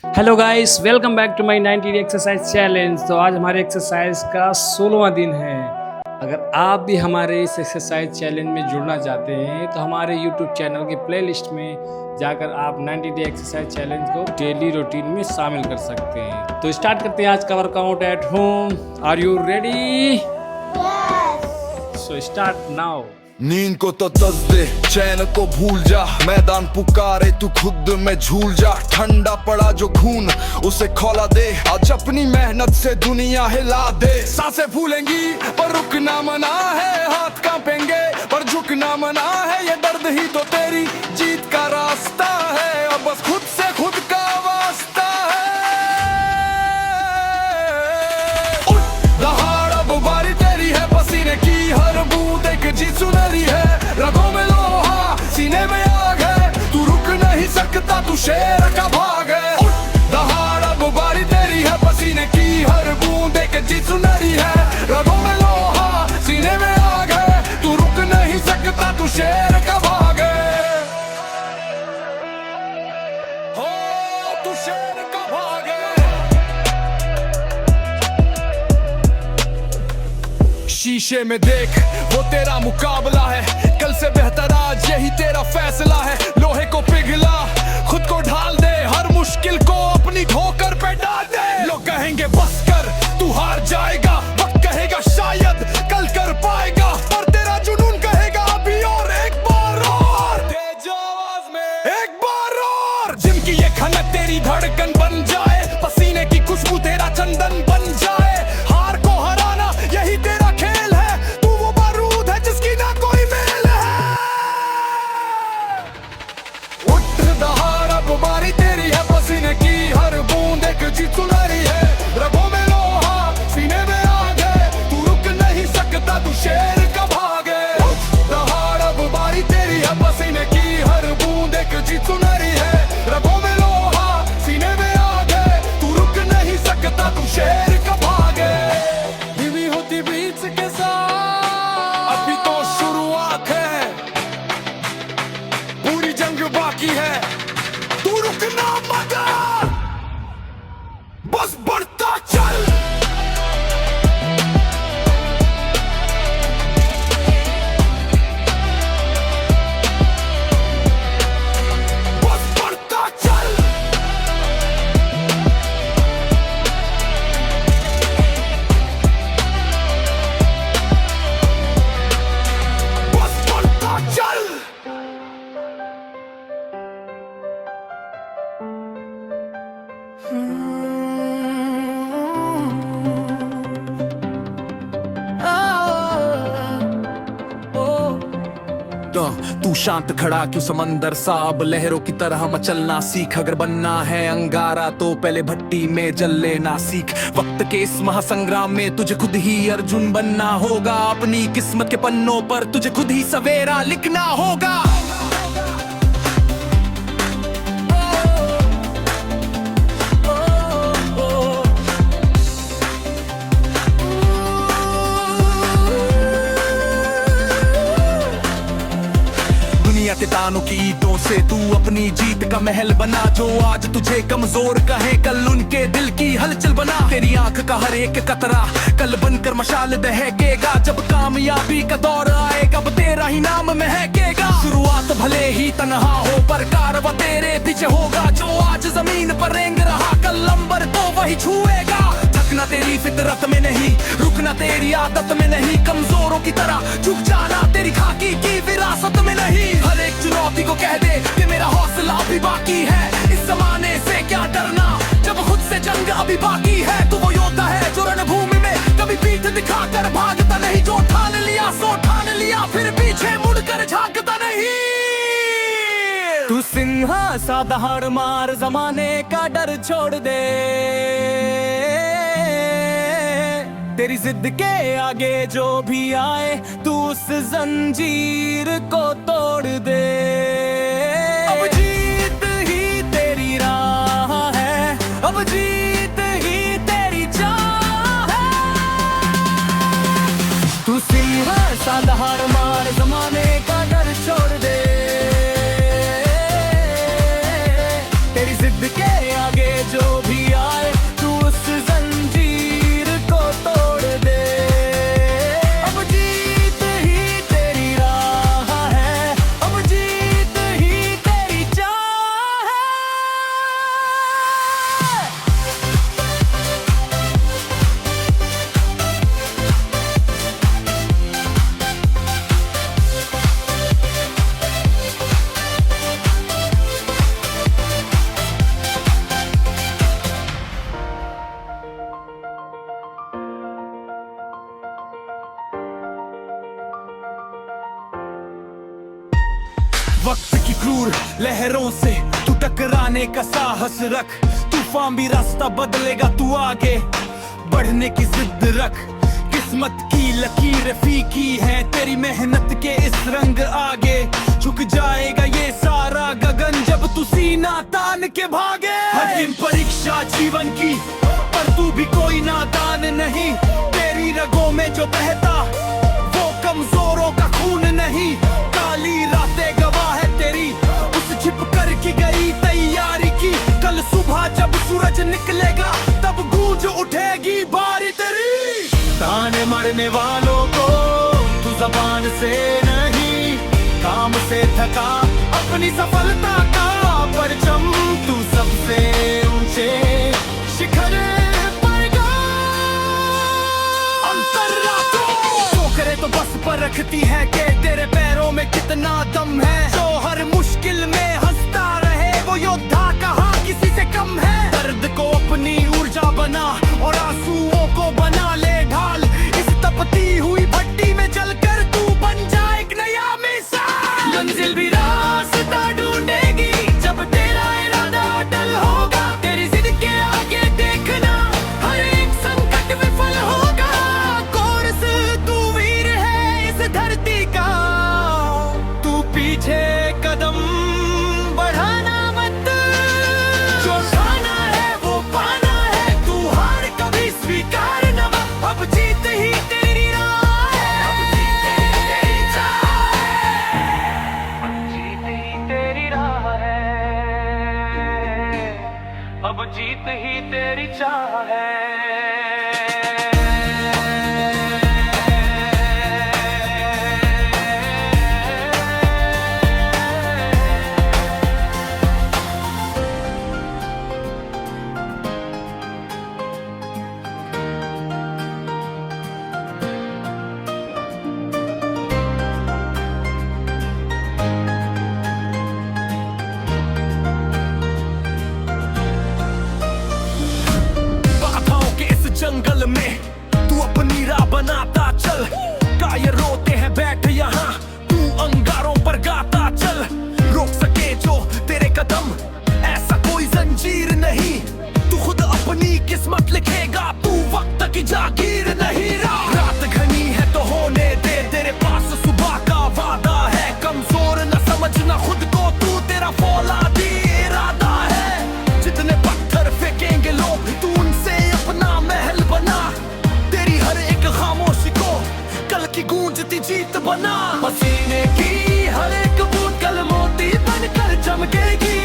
Hello guys, welcome back to my 90 exercise challenge. तो आज हमारे एक्सरसाइज का 16वां दिन है। अगर आप भी हमारे इस एक्सरसाइज चैलेंज में जुड़ना चाहते हैं तो हमारे यूट्यूब चैनल के प्लेलिस्ट में जाकर आप 90 डे एक्सरसाइज चैलेंज को डेली रूटीन में शामिल कर सकते हैं। तो स्टार्ट करते हैं आज का workout at home. Are you ready? So start now. नींद को तो दस दे, चैन को भूल जा, मैदान पुकारे तू खुद में झूल जा। ठंडा पड़ा जो खून उसे खौला दे, आज अपनी मेहनत से दुनिया हिला दे। सांसें फूलेंगी पर रुकना मना है, हाथ कांपेंगे पर झुकना मना है। ये दर्द ही तो तेरी जीत का रास्ता है, अब बस खुद से खुद का वास्ता है। उठ दहाड़, अब बारी तेरी है, पसीने की हर बूंद एक जी सुनहरी है। रगों में लोहा, सीने में आग है, तू रुक नहीं सकता, तू शेर का भाग है। उठ दहाड़, अब बारी तेरी है, पसीने की हर बूंद एक जी सुनहरी है। रगों में लोहा, सीने में आग है, तू रुक नहीं सकता, तू शेर का भाग है। हो तू शेर का भाग है। शीशे में देख, वो तेरा मुकाबला है, कल से बेहतर आज यही तेरा फैसला है। लोहे को पिघला, खुद को ढाल दे, हर मुश्किल को अपनी ठोकर पे डाल दे। लोग कहेंगे बस कर, तू हार जाएगा, वक्त कहेगा शायद कल कर पाएगा, पर तेरा जुनून कहेगा अभी और एक बार और। तेज आवाज में एक बार और। जिम की ये खनक तेरी धड़कन बन जाए, पसीने की खुशबू तेरा चंदन बन जाए। हार को हराना यही तेरा खेल है, तू वो बारूद है जिसकी ना कोई मेल है। उठ दहाड़, अब बारी तेरी है, पसीने की हर बूंद एक जीत सुनहरी है। रगों में लोहा, सीने में आग है, तू रुक नहीं सकता, तू शेर का भाग है। उठ दहाड़, अब बारी तेरी है, पसीने की हर बूंद एक जीत सुनहरी है। रगों में लोहा, सीने में आग है, तू रुक नहीं सकता, तू शेर का भाग है। धीमी होती बीच के साथ अभी तो शुरुआत है, पूरी जंग बाकी है, तू रुकना मत, बस बढ़ता चल। बस बढ़ता चल। बस बढ़ता चल। तू शांत खड़ा क्यों समंदर सा, अब लहरों की तरह मचलना सीख। अगर बनना है अंगारा तो पहले भट्टी में जल लेना सीख। वक्त के इस महासंग्राम में तुझे खुद ही अर्जुन बनना होगा, अपनी किस्मत के पन्नों पर तुझे खुद ही सवेरा लिखना होगा। दुनिया के तानों की ईंटों से तू अपनी जीत का महल बना। जो आज तुझे कमजोर कहे कल उनके दिल की हलचल बना। तेरी आंख का हर एक कतरा कल बनकर मशाल दहकेगा, जब कामयाबी का दौर आएगा अब तेरा ही नाम महकेगा। शुरुआत भले ही तन्हा हो पर कारवां तेरे पीछे होगा, जो आज जमीन पर रेंग रहा कल अंबर तो वही छुएगा। थकना तेरी फितरत में नहीं, रुकना तेरी आदत में नहीं, कमजोरों की तरह झुक जाना तेरी खाकी की विरासत में नहीं। हर एक चुनौती को कह दे कि मेरा हौसला अभी बाकी है, इस जमाने से क्या डरना जब खुद से जंग अभी बाकी है। तू वो योद्धा है जो रणभूमि में कभी पीठ दिखाकर भागता नहीं, जो ठान लिया सो ठान लिया, फिर पीछे मुड़कर झांकता नहीं। तू सिंहा सा दहाड़ मार, जमाने का डर छोड़ दे, तेरी जिद के आगे जो भी आए तू उस जंजीर को तोड़ दे। अब जीत ही तेरी राह है, अब जीत ही तेरी चाह है। तू सिंह सा दहाड़ मार, जमाने का डर छोड़ दे, तेरी जिद के आगे जो क्रूर लहरों से तू टकराने का साहस रख, तूफान भी रास्ता बदलेगा, तू आगे बढ़ने की जिद रख। किस्मत की लकीर फीकी है, तेरी मेहनत के इस रंग आगे झुक जाएगा ये सारा गगन जब तू सीना तान के भागे। हर दिन परीक्षा जीवन की, पर तू भी कोई नादान नहीं, तेरी रगों में जो बहता वो कमजोरों का खून नहीं। काली रातें गवाह है तेरी उस छिप कर की गई तैयारी की, कल सुबह जब सूरज निकलेगा तब गूंज उठेगी बारी तेरी। ताने मारने वालों को तू जबान से नहीं, काम से थका अपनी सफलता का परचम, तू सबसे ऊंचे शिखर पर गा। अंतर्रातों तो करे तो बस पर रखती है कि तेरे पैरों में कितना दम है, जो हर मुश्किल में हंसता रहे वो योद्धा कहाँ किसी से कम है। दर्द को अपनी ऊर्जा बना और आंसुओं को बना ले ढाल, इस तपती हुई भट्टी में जलकर तू बन जा एक नया मिसाल। मंजिल भी रास्ता ढूंढेगी जब तेरा इरादा अटल होगा, तेरी जिद के आगे देखना हर एक संकट विफल होगा। कोर्स तू वीर है इस धरती का, तू पीछे कदम बढ़ाना मत, जो पाना है वो पाना है, तू हार कभी स्वीकार न मत। अब जीत ही तेरी राह है, अब जीत ही तेरी चाह है। जंगल में तू अपनी राह बनाता चल, कायर रोते हैं बैठ यहाँ, तू अंगारों पर गाता चल। रोक सके जो तेरे कदम ऐसा कोई जंजीर नहीं, तू खुद अपनी किस्मत लिखेगा, तू वक्त की जागीर नहीं। रात घनी है तो होने दे, तेरे पास सुबह का वादा है, कमजोर न समझना खुद को, तू तेरा फौलादी इरादा है। जितने पत्थर फेंकेंगे लोग तू उनसे अपना महल बना, तेरी हर एक खामोशी को कल की गूंजती जीत बना। पसीने की हर एक बूंद कल मोती बनकर चमकेगी,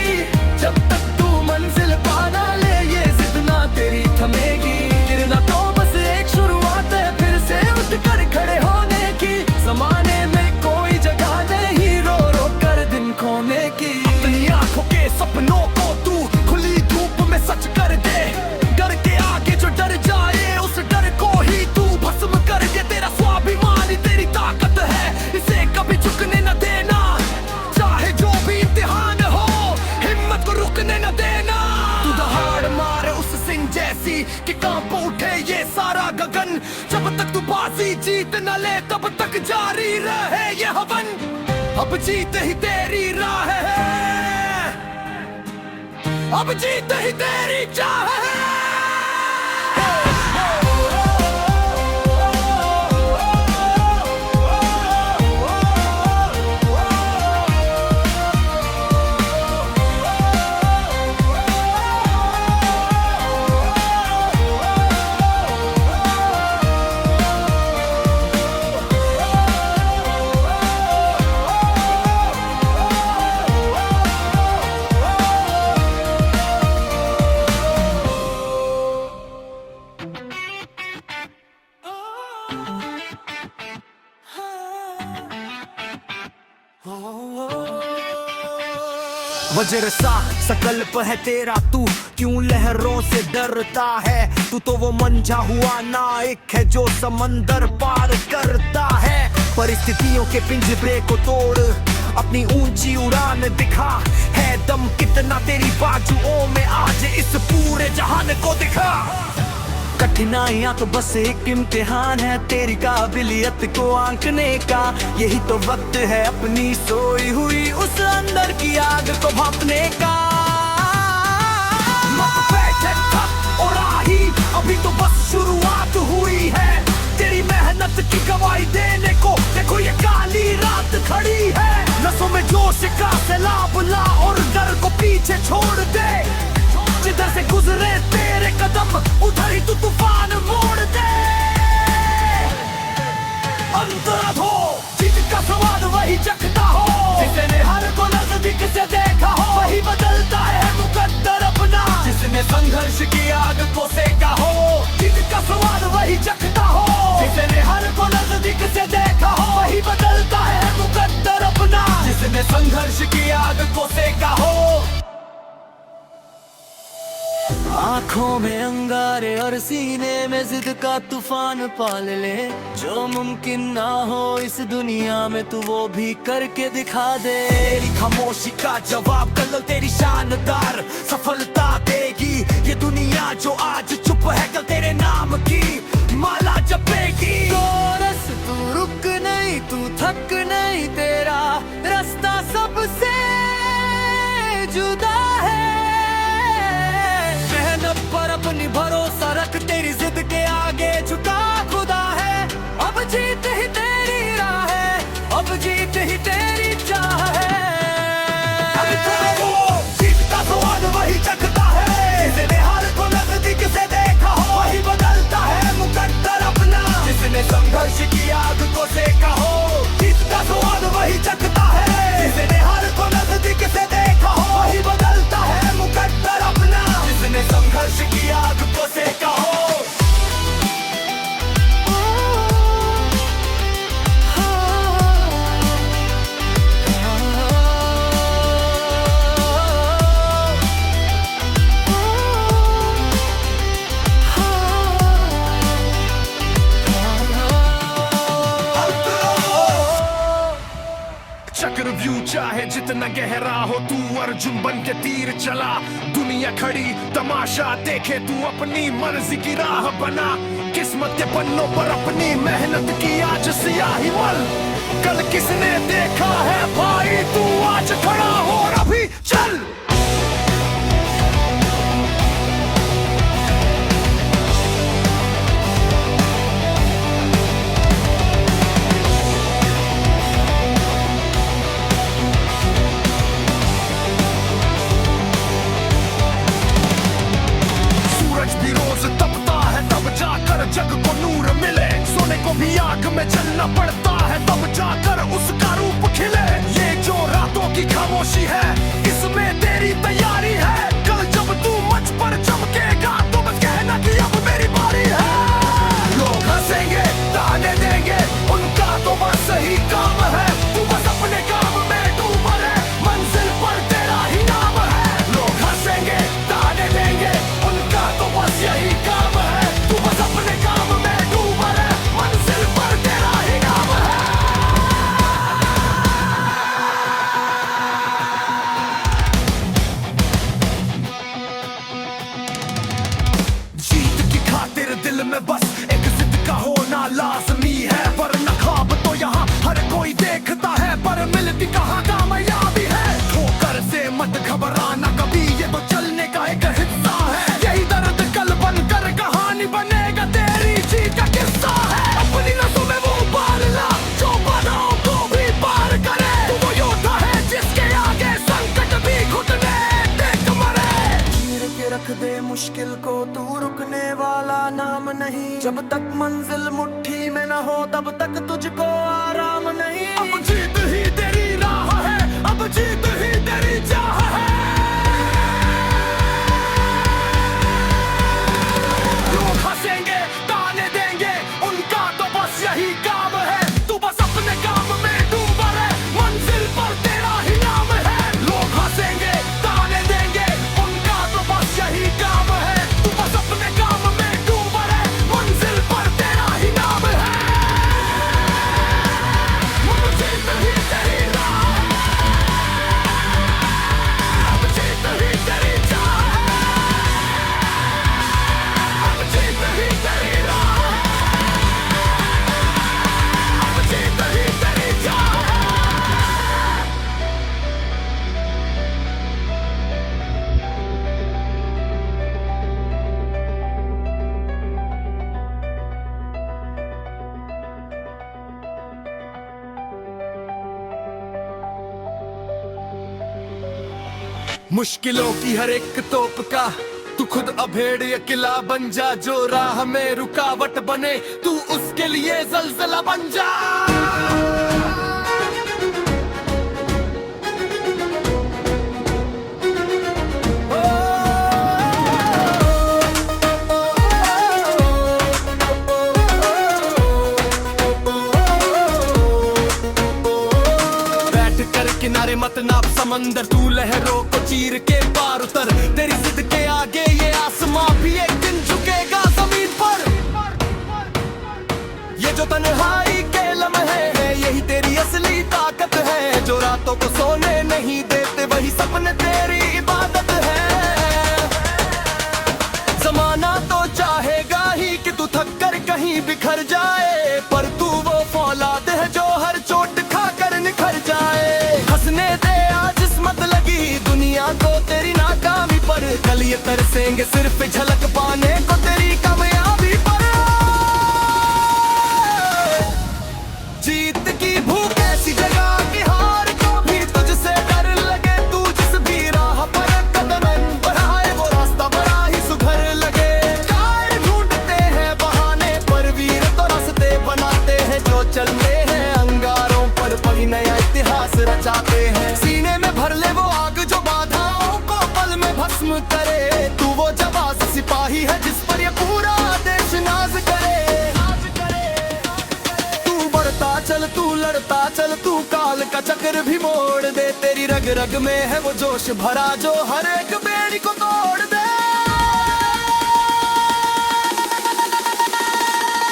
जब तक तू मंजिल पाना ले ये जिद ना तेरी थमेगी। गिरना तो बस एक शुरुआत है, फिर से उठकर खड़े होने की, जमाने में कोई जगह नहीं रो रो कर दिन खोने की। अपनी आंखों के सपनों को तू खुली धूप में सच कर दे, डर के आगे जो डर जाए उस डर को ही तू भस्म कर दे। तेरा स्वाभिमान ही तेरी ताकत है, इसे कभी झुकने न देना, चाहे जो भी इम्तिहान हो हिम्मत को रुकने न देना। तू दहाड़ मारे उस सिंह जैसी कि कांप उठे ये सारा गगन, जब तक तू बाजी जीत न ले तब तक जारी रहे ये हवन। अब जीत ही तेरी राह है, अब जीत ही तेरी चाह है। वज्र सा सकल्प है तेरा, तू क्यों लहरों से डरता है, तू तो वो मंझा हुआ नायक है जो समंदर पार करता है। परिस्थितियों के पिंजरे को तोड़ अपनी ऊंची उड़ान दिखा, है दम कितना तेरी बाजुओं में, आज इस पूरे जहान को दिखा। कठिनाइयाँ तो बस एक इम्तिहान है तेरी काबिलियत को आंकने का। यही तो वक्त है अपनी सोई हुई उस अंदर की आग को भांपने का। मत बैठे थक और आही, अभी तो बस शुरुआत हुई है। तेरी मेहनत की गवाही देने को देखो ये काली रात खड़ी है। नसों में जोश का सैलाब ला और डर को पीछे छोड़ दे। जिधर से गुजरे तेरे कदम उधर ही तू तूफान मोड़ दे। अंतराध हो, जीत का स्वाद वही चखता हो। जिसने हर को नजदीक से देखा हो वही बदलता है मुकद्दर अपना। जिसने संघर्ष की आग को सेका हो, जीत का स्वाद वही चखता हो। जिसने हर को नजदीक से देखा हो वही बदलता है मुकद्दर अपना। जिसने संघर्ष की आग को सेका हो। आँखों में अंगारे और सीने में जिद का तूफान पाल ले। जो मुमकिन ना हो इस दुनिया में तू वो भी करके दिखा दे। तेरी खामोशी का जवाब कल तेरी शानदार सफलता देगी। ये दुनिया जो आज चुप है कल तेरे नाम की माला जपेगी। कोरस तू रुक नहीं, तू थक नहीं, तेरा रास्ता सबसे जुदा है। पर अपनी भरोसा रख, तेरी जिद के आगे झुका खुदा है। अब जीत ही तेरी राह है, अब जीत ही तेरी चाह है। जीत का स्वाद वही चखता है। जिसने हार को नजदीक से देखा हो वही बदलता है मुकद्दर अपना। जिसने संघर्ष की आग को सेका हो, जीत का स्वाद वही चखता है। जिसने हार को नजदीक से देखा हो वही बदलता है मुकद्दर अपना। जिसने संघर्ष की आग को सेका हो। चक्रव्यूह चाहे जितना गहरा हो, तू अर्जुन बन के तीर चला। दुनिया खड़ी तमाशा देखे, तू अपनी मर्जी की राह बना। किस्मत के पन्नों पर अपनी मेहनत की आज सियाही मल। कल किसने देखा है भाई, तू आज खड़ा हो और अभी चल। जग को नूर मिले, सोने को भी आग में जलना पड़ता है तब जाकर उसका रूप खिले। ये जो रातों की खामोशी है इसमें तेरी तैयारी है। कल जब तू मंच पर चमकेगा तो बस कहना कि अब मेरी बारी है। लोग हंसेंगे ताने देंगे उनका तो बस सही काम है। तू बस अपने काम में डूब रहे, मंजिल पर तेरा ही नाम है। लोग हंसेंगे ताने देंगे उनका तो बस यही काम है। तू बस अपने काम में डूब रहे, मंजिल पर तेरा ही नाम है। जीत की खातिर दिल में बस एक जिद का होना लाजमी है। वरना ख्वाब तो यहाँ हर कोई देखता है, पर मिलती कहाँ कामयाबी है। ठोकर से मत घबराना कभी, ये तो चलने का एक हिस्सा है। यही दर्द कल बनकर कहानी बनेगा, तेरी जीत का किस्सा है। अपनी नसों में वो पार ला जो बाधाओं को भी पार करे। तू वो योद्धा है जिसके आगे संकट भी घुटने टेक मरे। चीर के रख दे मुश्किल को, तू रुकने वाला नाम नहीं। जब तक मंजिल मुट्ठी में न हो तब तक तुझको आराम नहीं। अब जीत ही तेरी राह है, अब जीत ही तेरी चाह है। लोग हंसेंगे ताने देंगे उनका तो बस यही काम है। तू बस अपने काम में डूब रहे, मंजिल पर तेरा ही नाम है। लोग हंसेंगे ताने देंगे उनका तो बस यही काम है। तू बस अपने काम में डूब रहे, मंजिल पर तेरा ही नाम है। मंजिल ही तेरी राह मुश्किलों की हर एक तोप का तू खुद अभेड़ या किला बन जा, जो राह में रुकावट बने तू उसके लिए जलजला बन जा। किनारे मत नाप समंदर, तू लहरों को चीर के पार उतर। तेरी जिद के आगे ये आसमां भी एक दिन झुकेगा जमीन पर। ये जो तन्हाई के लम्हे हैं यही तेरी असली ताकत है। जो रातों को सोने नहीं देते वही सपने तेरी इबादत है। जमाना तो चाहेगा ही कि तू थक कर कहीं बिखर जाए, पर तू वो फौलाद है जो हर चोट खाकर निखर जाए। हंसने दे आज किस्मत लगी दुनिया को तेरी नाकामी पर, कल ये तरसेंगे सिर्फ झलक पाने को तेरी कामयाबी पर। जीत की भूख ऐसी जगह की हार को भी तुझसे डर लगे, तू जिस भी राह पर कदम बढ़ाए वो रास्ता बड़ा ही सुघर लगे। कार ढूंढते हैं बहाने पर वीर तो रास्ते बनाते हैं, जो चलते हैं अंगारों पर वही नया इतिहास रचाते हैं। सीने में भर ले वो आग जो बाधाओं को पल में भस्म करे, तू वो जवाब सिपाही है जिस पर ये पूरा देश नाज करे। तू बढ़ता चल तू लड़ता चल, तू काल का चक्र भी मोड़ दे। तेरी रग रग में है वो जोश भरा जो हर एक बेड़ी को तोड़ दे।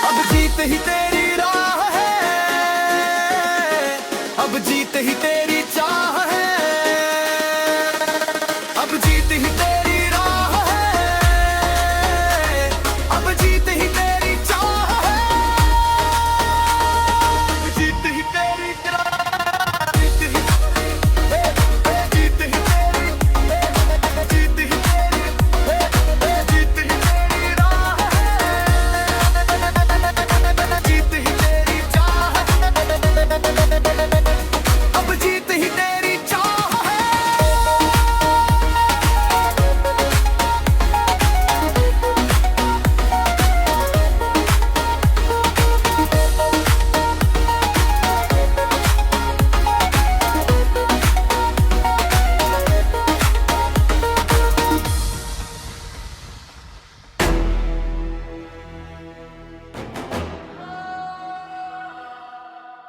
अब जीत ही तेरी राह है, अब जीत ही तेरी चाह है, अब जीत ही तेरी राह है, अब जीत ही तेरी चाह है, जीत ही तेरी राह, जीत ही तेरी, जीत ही तेरी, जीत ही तेरी, जीत ही तेरी राह है, जीत ही तेरी चाह है, अब जीत ही तेरी चाह है।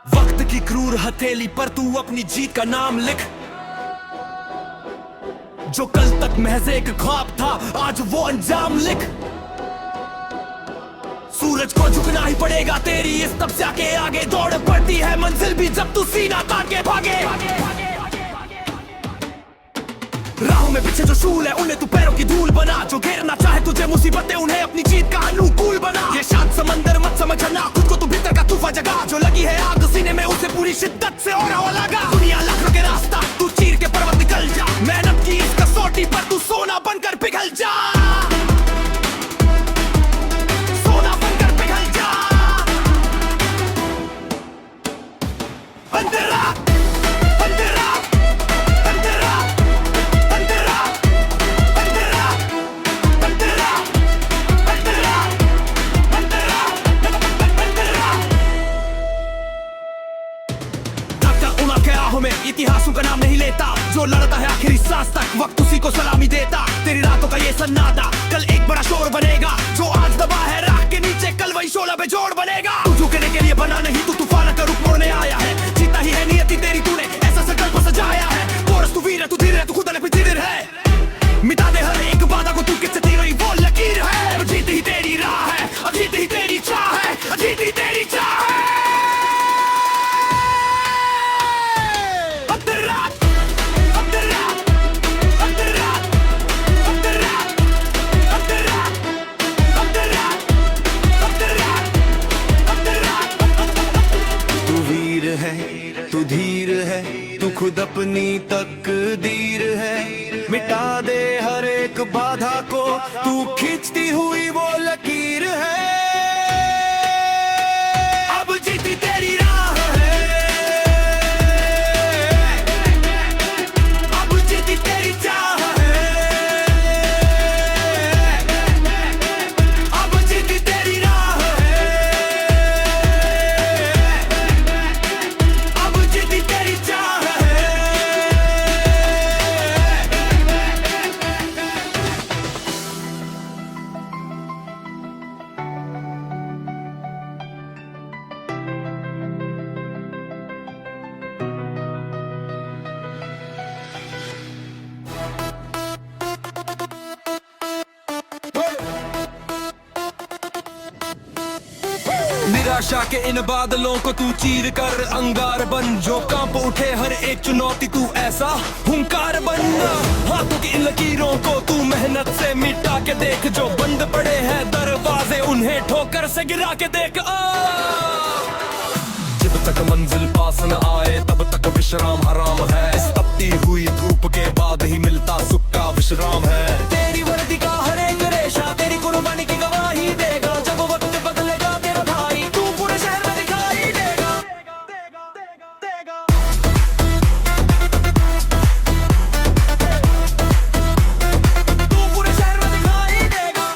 वक्त की क्रूर हथेली पर तू अपनी जीत का नाम लिख। जो कल तक महज एक ख्वाब था आज वो अंजाम लिख। सूरज को झुकना ही पड़ेगा तेरी इस तपस्या के आगे, दौड़ पड़ती है मंजिल भी जब तू सीना तान के भागे। राहों में पीछे जो शूल है उन्हें तू पैरों की धूल बना, जो घेरना चाहे तुझे मुसीबतें उन्हें अपनी जीत का अनुकूल बना। ये शांत समंदर मत समझना खुद को तू भीतर का तूफान जगा, जो लगी है आग सीने में उसे पूरी शिद्दत से और हवा लगा। दुनिया लाख के रास्ता तू चीर के पर्वत निकल जा, मेहनत की इस कसौटी पर तू सोना बनकर पिघल जा, सोना बनकर पिघल जा। अंधेरा अंधेरा अंधेरा अंधेरा अंधेरा अंधेरा अंधेरा अंधेरा अंधेरा। डॉक्टर उमर के आहों में इतिहासों का नाम नहीं लेता, जो लड़ता है आखिरी सांस तक वक्त उसी को सलामी देता। तेरी रातों का ये सन्नाटा कल एक बड़ा शोर बनेगा, जो आज दबा है राह के नीचे कल वही शोला पे जोड़ बनेगा। तू झुकने के लिए बना नहीं तू तूफान का रुख मोड़ने आया है, जीता ही है नियति तेरी तूने ऐसा संकल्प सजाया है। कोरस तू वीर है तू धीर है तू खुदा ने फिर है, मिटा दे हर एक बाधा को तू किससे तेरी वो लकीर है। अब जीत ही तेरी राह है, अब जीत ही तेरी चाह है, अब जीत ही तेरी चाह है। तू धीर है तू खुद अपनी तकदीर है, मिटा दे हर एक बाधा को तू खींचती हुई वो लकीर है। अब जीती तेरी राह है, अब जीती तेरी चाह निराशा के इन बादलों को तू चीर कर अंगार बन, जो कांप उठे हर एक चुनौती तू ऐसा हुंकार बन। हाथों की इन लकीरों को तू मेहनत से मिटा के देख, जो बंद पड़े हैं दरवाजे उन्हें ठोकर से गिरा के देख। जब तक मंजिल पास न आए तब तक विश्राम हराम है, इस तपती हुई धूप के बाद ही मिलता सुख का विश्राम है। तेरी वर्दी का हर एक रेशा तेरी कुर्बानी की गवाही देगा, जब वक्त बदलेगा तेरा भाई तू पूरे शहर में दिखाई देगा। तू पूरे शहर में दिखाई देगा।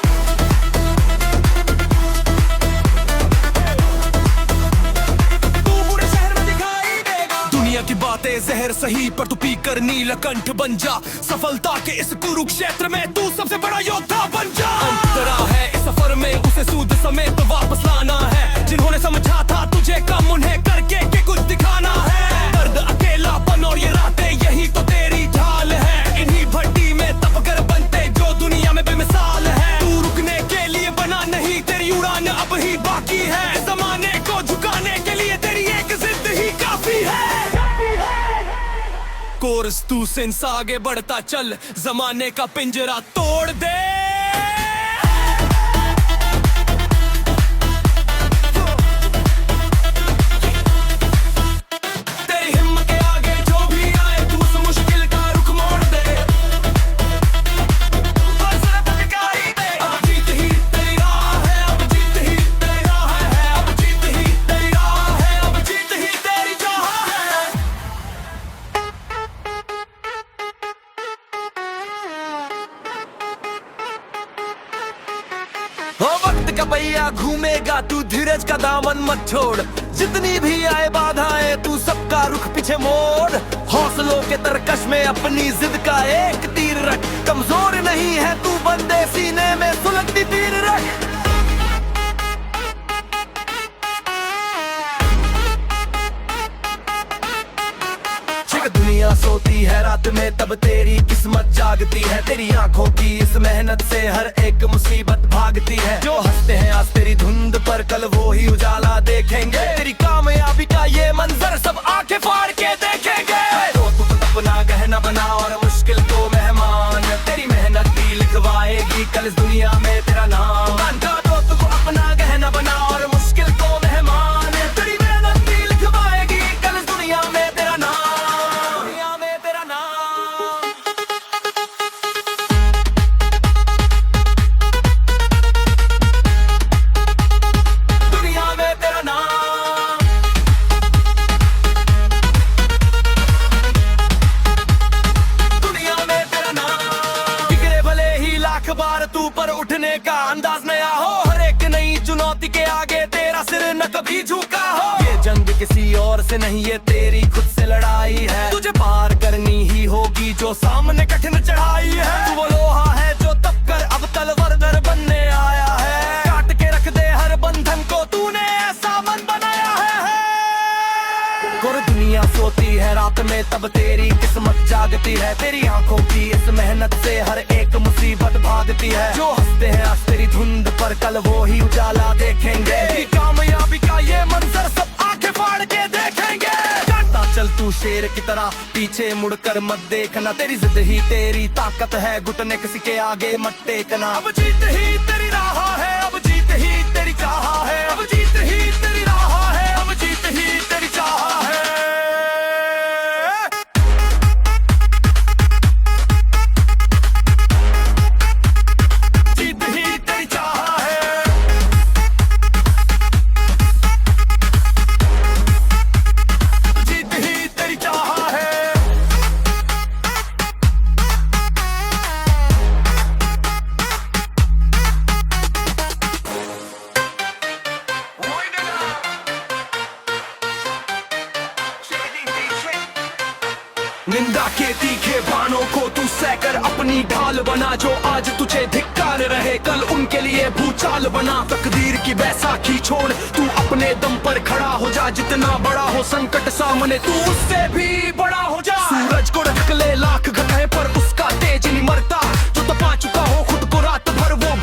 तू पूरे शहर में दिखाई देगा। दुनिया की बातें जहर सही पर तू पीकर नीलकंठ बन जा, सफलता के इस कुरुक्षेत्र में तू सबसे बड़ा योद्धा बन जा। अंतरा है इस सफर में उसे सूद समेत वापस लाना है, जिन्होंने समझा था तुझे कम उन्हें करके के कुछ दिखाना है। दर्द अकेलापन और ये रातें यही तो तेरी ढाल है, इन्हीं भट्टी में तप कर बनते जो दुनिया में बेमिसाल है। तू रुकने के लिए बना नहीं, तेरी उड़ान अब ही बाकी है, जमाने को झुकाने के लिए तेरी एक जिद ही काफी है। कोर्स तू सेंस आगे बढ़ता चल, जमाने का पिंजरा तोड़ दे। तेरी हिम्मत के आगे जो भी आए तू उस मुश्किल का रुख मोड़ दे, और सिर्फ दिखाई दे। अब जीत ही तेरी राह है, अब जीत ही तेरी राह है, अब जीत ही तेरी राह है, अब जीत ही तेरी चाह है। वक्त का पहिया घूमेगा तू धीरज का दामन मत छोड़, जितनी भी आए बाधाएं तू सबका रुख पीछे मोड़। हौसलों के तरकश में अपनी जिद का एक तीर रख, कमजोर नहीं है तू बंदे सीने में सुलगती तीर रख। दुनिया सोती है रात में तब तेरी किस्मत जागती है, तेरी आंखों की इस मेहनत से हर एक मुसीबत भागती है। जो हंसते हैं आज तेरी धुंध पर कल वो ही उजाला देखेंगे, तेरी कामयाबी का ये मंजर सब आंखें फाड़ के देखेंगे। तो तू अपना गहना बना और मुश्किल को मेहमान, तेरी मेहनत भी लिखवाएगी कल इस दुनिया में तेरा नाम। तो तू अपना गहना बना और मुश्किल को मेहमान, तेरी मेहनत भी लिखवाएगी कल इस दुनिया में तेरा नाम। बार तू पर उठने का अंदाज नया हो, हर एक नई चुनौती के आगे तेरा सिर न कभी झुका हो। ये जंग किसी और से नहीं ये तेरी खुद से लड़ाई है, तुझे पार करनी ही होगी जो सामने कठिन चढ़ाई है। तू वो लोहा है जो तब कर अब तलवार बनने आया है, काट के रख दे हर बंधन को तूने ऐसा मन बनाया है। और दुनिया सोती है रात में तब तेरी किस्मत जागती है, तेरी आंखों की इस मेहनत से हर एक मुसीबत भागती है। जो हंसते हैं आज तेरी धुंध पर कल वो ही उजाला देखेंगे, तेरी कामयाबी का ये मंजर सब आंखें फाड़ के देखेंगे। काटता चल तू शेर की तरह पीछे मुड़कर मत देखना, तेरी जिद ही तेरी ताकत है, घुटने किसी के आगे मत टेकना। अब जीत ही तेरी राह है, अब जीत ही तेरी चाह है, अब जीत ही तेरी राह है, अब जीत ही तेरी चाह है। निंदा के तीखे बाणों को तू सहकर अपनी ढाल बना, जो आज तुझे धिक्कार रहे कल उनके लिए भूचाल बना। तकदीर की बैसाखी छोड़ तू अपने दम पर खड़ा हो जा, जितना बड़ा हो संकट सामने तू उससे भी बड़ा हो जा। सूरज को ढक ले लाख घटाए पर उसका तेज नहीं मरता, जो तपा चुका हो खुद को रात भर वो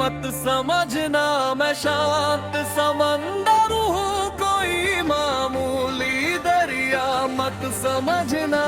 मत समझना मैं शांत समंदर हूँ, कोई मामूली दरिया मत समझना।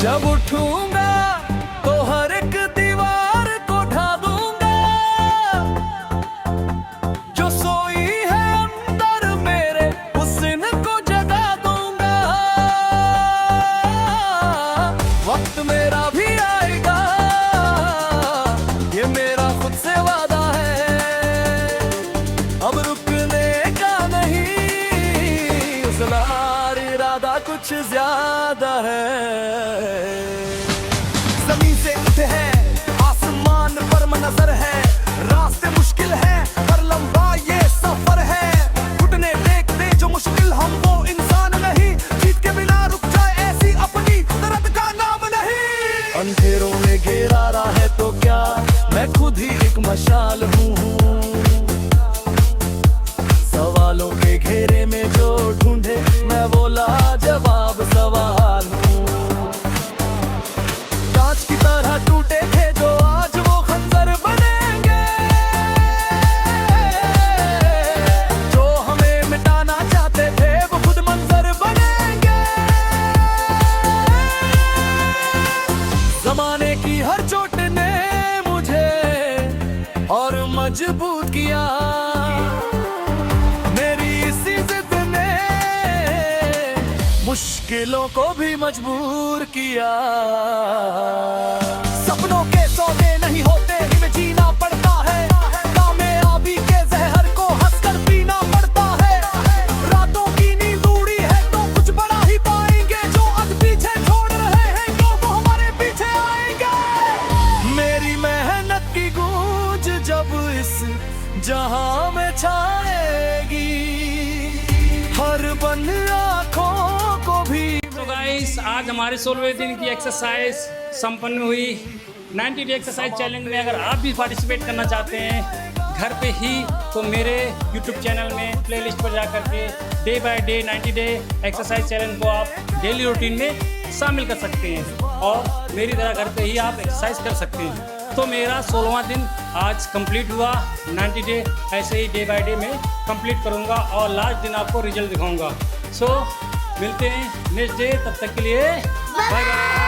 जब उठूंगा तो हर एक दीवार को ढा दूंगा, जो सोई है अंदर मेरे हुस्न को जगा दूंगा। वक्त मेरा भी आएगा, ये मेरा खुद से वादा है, अब रुकने का नहीं, उस लहर इरादा कुछ ज्यादा है। जमीन से उठे हैं आसमान पर नजर है, रास्ते मुश्किल है पर लंबा ये सफर है। घुटने देखते जो मुश्किल हम वो इंसान नहीं, जीत के बिना रुक जाए ऐसी अपनी दर्द का नाम नहीं। अंधेरों में घेरा रहा है तो क्या, मैं खुद ही एक मशाल हूँ। सवालों के घेरे में जो ढूंढे मैं वो लाजवाब सवाल हूँ। कांच की तरह टूटे थे जो आज वो खंजर बनेंगे, जो हमें मिटाना चाहते थे वो खुद मंजर बनेंगे। जमाने की हर चोट ने मुझे और मजबूत किया, मेरी इसी जिद ने मुश्किलों को भी मजबूर किया। सपनों के सौदे नहीं होते, इनमें जीना पड़ता है, कामयाबी के जहर को हंसकर पीना पड़ता है। रातों की नींद उड़ी है तो कुछ बड़ा ही पाएंगे, जो आज पीछे छोड़ रहे हैं तो वो हमारे पीछे आएंगे। मेरी मेहनत की गूंज जब इस जहां में छाएगी, हर बंद आँखों को भी। तो गाइस आज हमारे 16वें दिन की एक्सरसाइज संपन्न हुई। 90 डे एक्सरसाइज चैलेंज में अगर आप भी पार्टिसिपेट करना चाहते हैं घर पे ही, तो मेरे यूट्यूब चैनल में प्लेलिस्ट पर जा करके day by day 90 day exercise challenge को आप डेली रूटीन में शामिल कर सकते हैं और मेरी तरह घर पे ही आप एक्सरसाइज कर सकते हैं। तो मेरा 16वां दिन आज कंप्लीट हुआ। 90 डे ऐसे ही डे बाय डे में कंप्लीट करूँगा और लास्ट दिन आपको रिजल्ट दिखाऊँगा। सो मिलते हैं नेक्स्ट डे, तब तक के लिए बाय बाय।